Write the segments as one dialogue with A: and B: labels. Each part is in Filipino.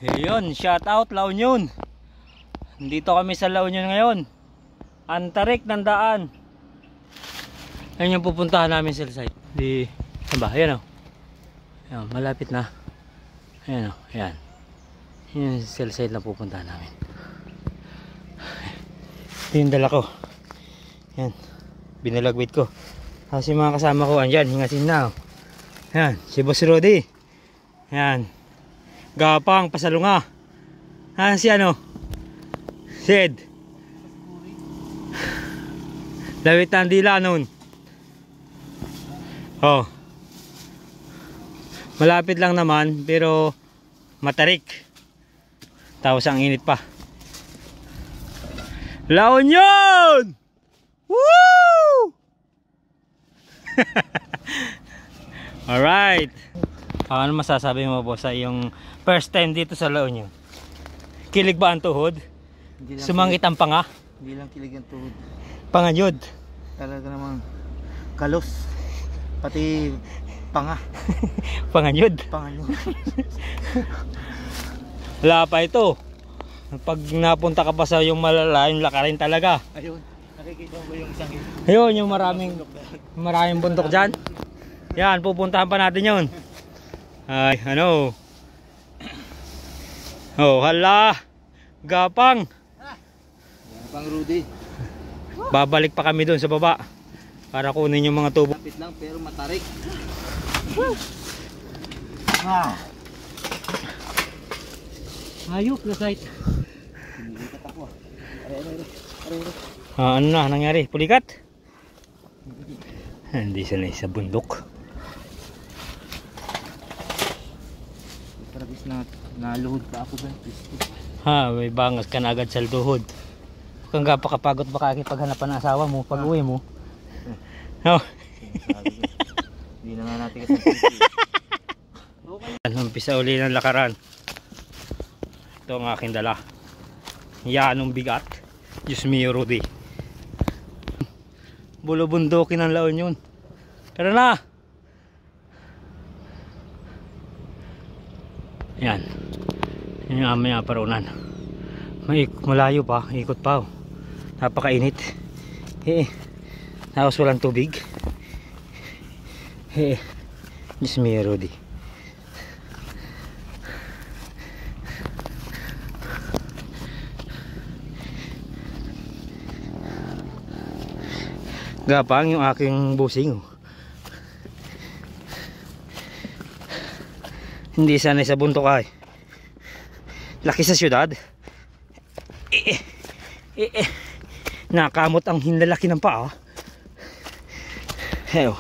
A: Ayun, shout out La Union. Dito kami sa La Union ngayon. Antarik ng daan. Ayun yung pupuntahan namin sa site. Saan ba? Ayan o. Ayan, malapit na. Ayan o, ayan. Yun yung cell site na pupuntahan namin. Ito yung dala ko. Ayan, binalagwit ko. Tapos yung mga kasama ko, andyan, hingasin na o. Ayan, si Boss Rudy. Ayan, Gapang, Pasalunga. Ayan si ano, Sid. Lawit ng dila nun. Oh, malapit lang naman pero matarik. Tapos ang init pa. La Union! Woo! Alright. Ano masasabi mo po sa iyong first time dito sa La Union? Kilig ba ang tuhod? Sumangit ang panga?
B: Hindi lang kilig ang tuhod.
A: Panganyod?
B: Talaga namang kalos. Pati panga.
A: Panganyod?
B: Panganyod.
A: Wala pa ito. Pag napunta ka pa sa yung malalayong lakarin talaga.
B: Ayun, nakikita mo ba yung isang
A: Ayun, yung maraming bundok dyan. Yan, pupuntahan pa natin yun. Ay, ano. Oh, hala. Gapang.
B: Gapang Rudy.
A: Babalik pa kami doon sa baba para kunin yung mga tubo.
B: Lapit lang pero matarik. Hayop na site. Pinikat ako.
A: Ano na nangyari? Pulikat? Hindi sanay sa bundok.
B: Parabis na naluhod pa ako ba?
A: Ha, may bangas ka na agad sa tuhod. Kung gapakapagod baka paghanapan ng asawa mo pag uwi mo. Oh.
B: Hindi na nga natin kasi.
A: Umpisa uli ng lakaran. Ito ang aking dala. Yanong bigat. Diyos mio Rudy. Bulubundokin ng La Union. Tara na. Yan. Yan yung aming aparunan. Malayo pa. Ikot pa. Oh. Napakainit. Tapos walang tubig. Diyos mio Rudy. Gapang yung aking busing. Hindi sanay sa bundok ay. Laki sa syudad. Nakamot ang hinlalaki ng paa. Heyo.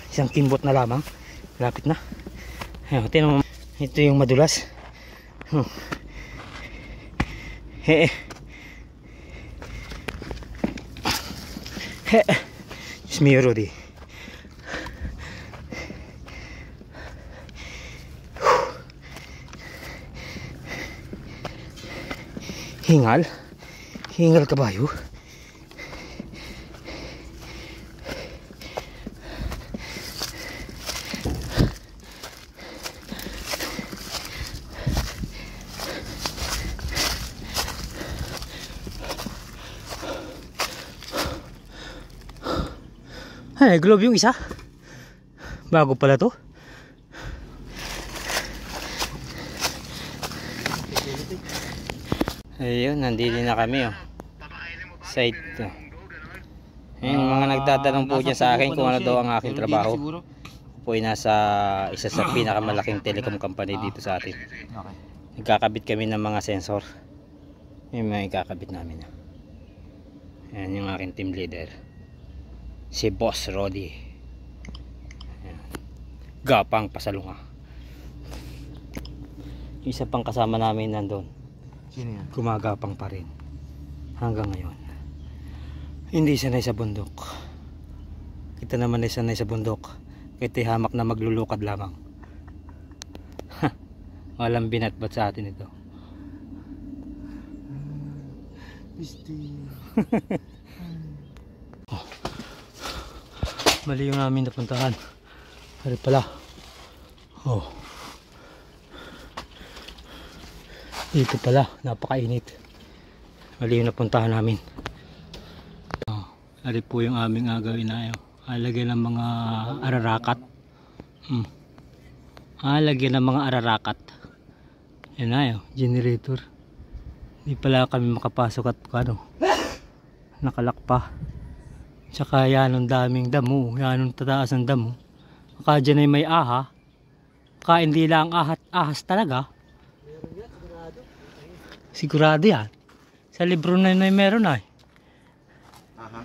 A: Isang kimbot na lamang. Lapit na. Heyo, tinan mo. Ito yung madulas. Diyos mio Rudy. Hingal kabayo. Ay, globe yung isa. Bago pala to. Ayun, nandito na kami oh. Site to. Ayun, mga nagtatanong po dyan sa akin kung ano daw ang aking trabaho. Po ay nasa isa sa pinakamalaking telecom company dito sa atin. Nagkakabit kami ng mga sensor. Yung mga ikakabit namin. Ayan yung aking team leader. Si Boss Rudy. Gapang, Pasalunga. Isa pang kasama namin nandun.
B: Sino yan?
A: Gumagapang pa rin hanggang ngayon. Hindi sanay sa bundok. Kita naman ay sanay sa bundok. Kita hamak na maglulukad lamang. Walang binatbat sa atin ito. Mali yung namin napuntahan. Hari pala. Oh. Dito pala, napakainit. Mali yung napuntahan namin. Ari po yung aming agawin na yun. Alagyan ng mga ararakat. Alagyan ng mga ararakat. Yan na yun, generator. Hindi pala kami makapasok at nakalak pa. Tsaka yan ang daming damo. Yan ang tataas ng damo. Baka dyan ay may aha. Baka hindi lang ahas talaga. Sigurado yan. Sa libro na yun ay meron ay.
B: Aha.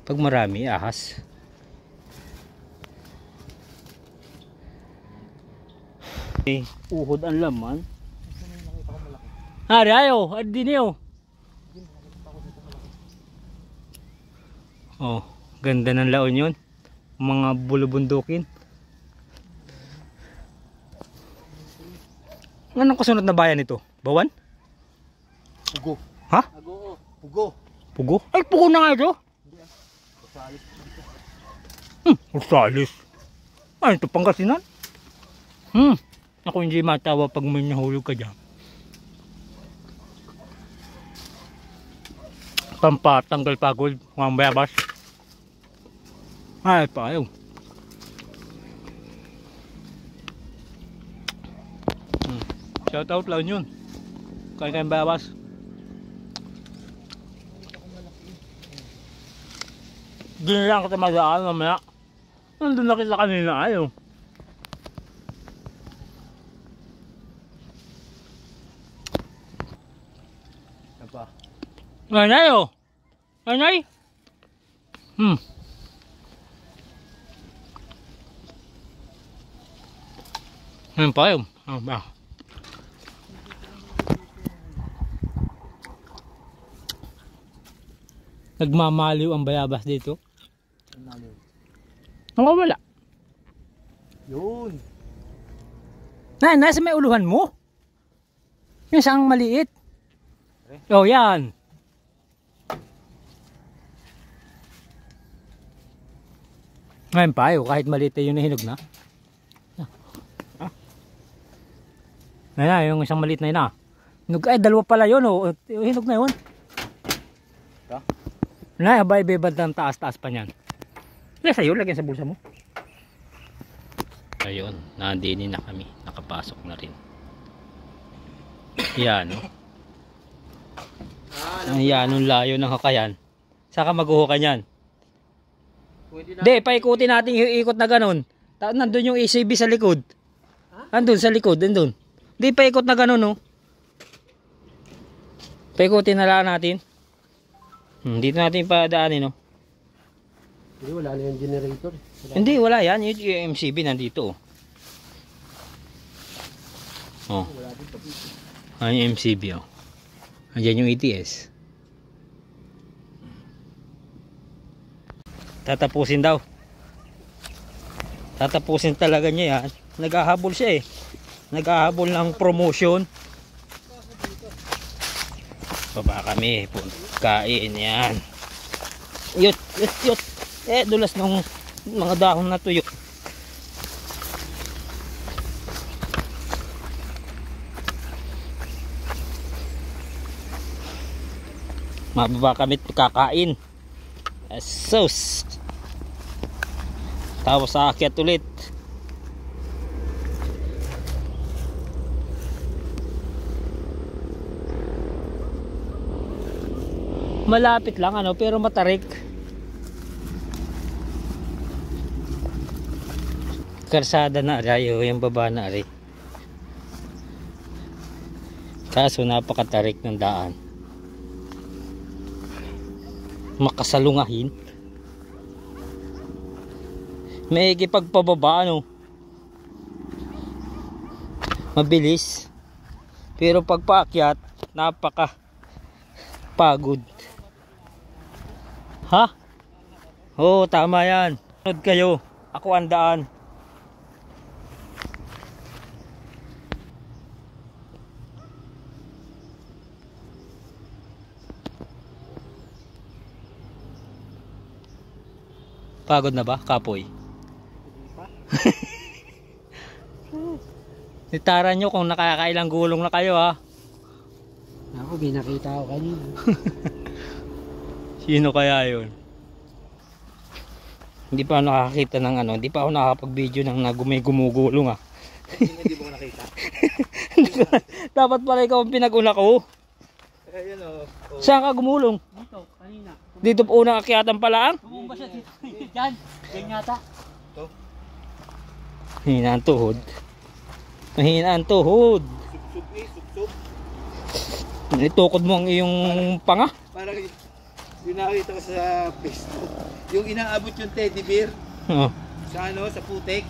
A: Pag marami ahas. Uhod ang laman. Hari ayo, adi niyo. Oh, ganda ng laon yun. Mga bulubundukin. Anong kasunod na bayan ito? Bawan?
B: Pugo.
A: Ha?
B: Pugo.
A: Pugo? Ay, pugo na nga ito. Rosales. Ay, ito Pangasinan. Ako hindi matawa pag may nahulog ka dyan. Pampatanggal pagod, mga bayabas. Ay, payo. Shout out lang yun. Kaya bayabas. Ginilang kita madaan mamaya. Nandun na kita kanina ayaw.
B: Apa?
A: Nanay oh. Nanay. Ano pa yun? Ano ba? Nagmamaliw ang bayabas dito. Nakawala.
B: Yun.
A: Nasa may uluhan mo. Yung isang maliit. Oh, yan. Ngayon pa, kahit maliit yung nahinog na. Ayan, yung isang maliit na yun ah. Ay, dalawa pala yun oh. Hinog na yun. Na, abay, bebad ng taas-taas pa niyan. Lagyan sa'yo, lagyan sa bulsa mo. Ayun, nandini na kami. Nakapasok na rin. Yan oh. Ayan, yung layo ng hakayan. Saka mag-uhukan yan. Hindi, paikutin natin yung ikot na ganun. Nandun yung ACB sa likod. Nandun sa likod, nandun. Hindi, paikot na ganun oh. Paikutin na lang natin. Dito natin padaanin no.
B: Hindi, wala na yung generator.
A: Hindi, wala yan. Yung MCB nandito. Oh. Ayan yung MCB oh. Andiyan yung ETS. Tatapusin daw. Tatapusin talaga niya yan. Naghahabol siya eh. Naghahabol ng promotion. Baba kami. Kain yan. Yut. Dulas ng mga dahon na tuyo. Mababa kami kakain. Sus. Tapos aakyat ulit. Malapit lang ano, pero matarik. Karsada na rin, yung baba na rin. Kaso napakatarik ng daan. Makasalungahin. May ikipagpababa ano. Mabilis. Pero pag paakyat, napaka pagod. Ha? Oo, tama yan. Sunod kayo. Ako ang daan. Pagod na ba, Kapoy? Nitaran nyo kung nakakailang gulong na kayo ha.
B: Ako, may nakita ako kanina.
A: Sino kaya yun? Hindi pa ako nakakita ng ano, hindi pa ako nakakapag-video ng gumugulong ah.
B: Hindi mo nakita.
A: Dapat pala ikaw ang pinag-una ko.
B: Ayun o.
A: Saan ka gumulong?
B: Dito, kanina.
A: Dito po unang akyatan pala ang?
B: Tumumba siya dito. Diyan. Diyan yata. Ito.
A: Mahina ang tuhod. Mahina ang tuhod.
B: Sup-sup eh, sup-sup.
A: Itukod mo ang iyong panga.
B: Parang yung nakita ko sa Facebook. Yung inaabot yung teddy bear.
A: Oh.
B: Sa ano, sa putek.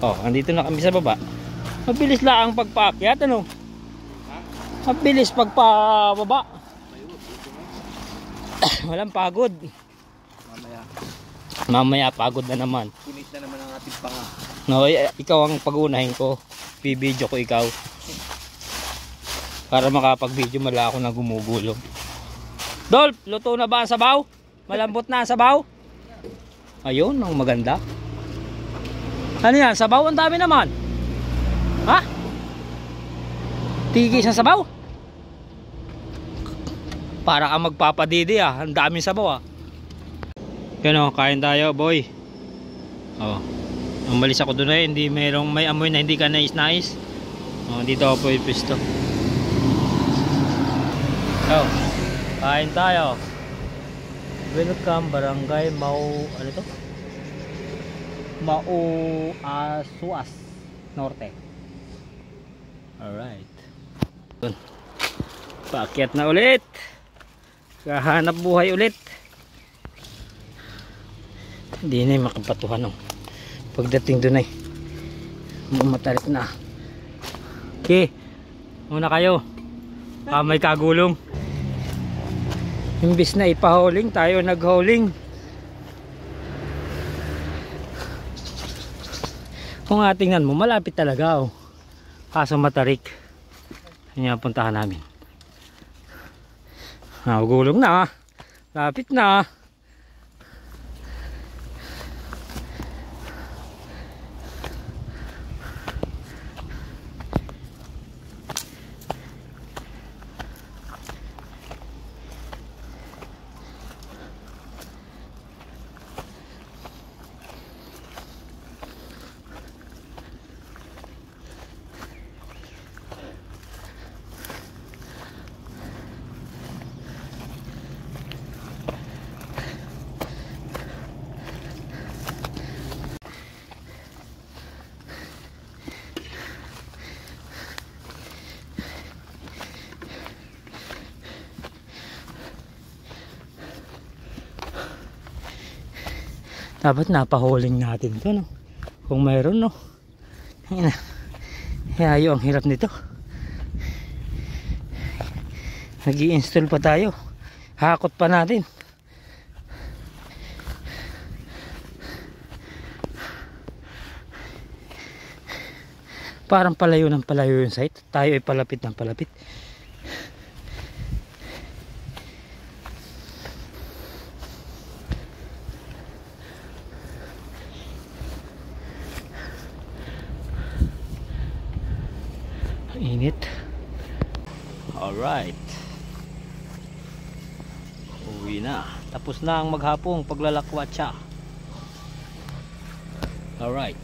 A: Oh, andito na kami sa baba. Mabilis lang ang pagpaakyat ano? Mabilis pagpababa. Walang pagod. Mamaya pagod na naman.
B: Kunit na naman ang ating panga.
A: No, ikaw ang pag-unahin ko. Bibidyo ko ikaw. Para makapag-video mala ako na gumugulong. Dolph, luto na ba ang sabaw? Malambot na ang sabaw? Ayun, ang maganda. Ano yan? Sabaw? Ang dami naman. Ha? Tigis ang sabaw? Para ka magpapadidi ah. Ang daming sabaw ah. Yan o, kain tayo boy. Oh. Umalis ako doon eh. Hindi may amoy na hindi ka nais-nais. Oh, dito ako po ipisto. Oh, kain tayo. Welcome Barangay ano to? Mauasuas Norte. Alright. Paakyat na ulit. Kahanap buhay ulit. Hindi na makapatuhan no. Pagdating doon ay mamatalit na. Okay. Muna kayo. May kagulong. Imbis na ipahuling, tayo naghuling. Kung tingnan mo, malapit talaga oh. Kaso matarik. Yan yung puntahan namin. Gulong na. Lapit na. Dapat napahuling natin to no. Kung mayroon no. Hayo ang hirap nito. Nag-i-install pa tayo. Hakot pa natin. Parang palayo ng palayo yung site. Tayo ay palapit ng palapit. Init. Alright. Uwi na. Tapos na ang maghapong paglalakwatsa. Alright.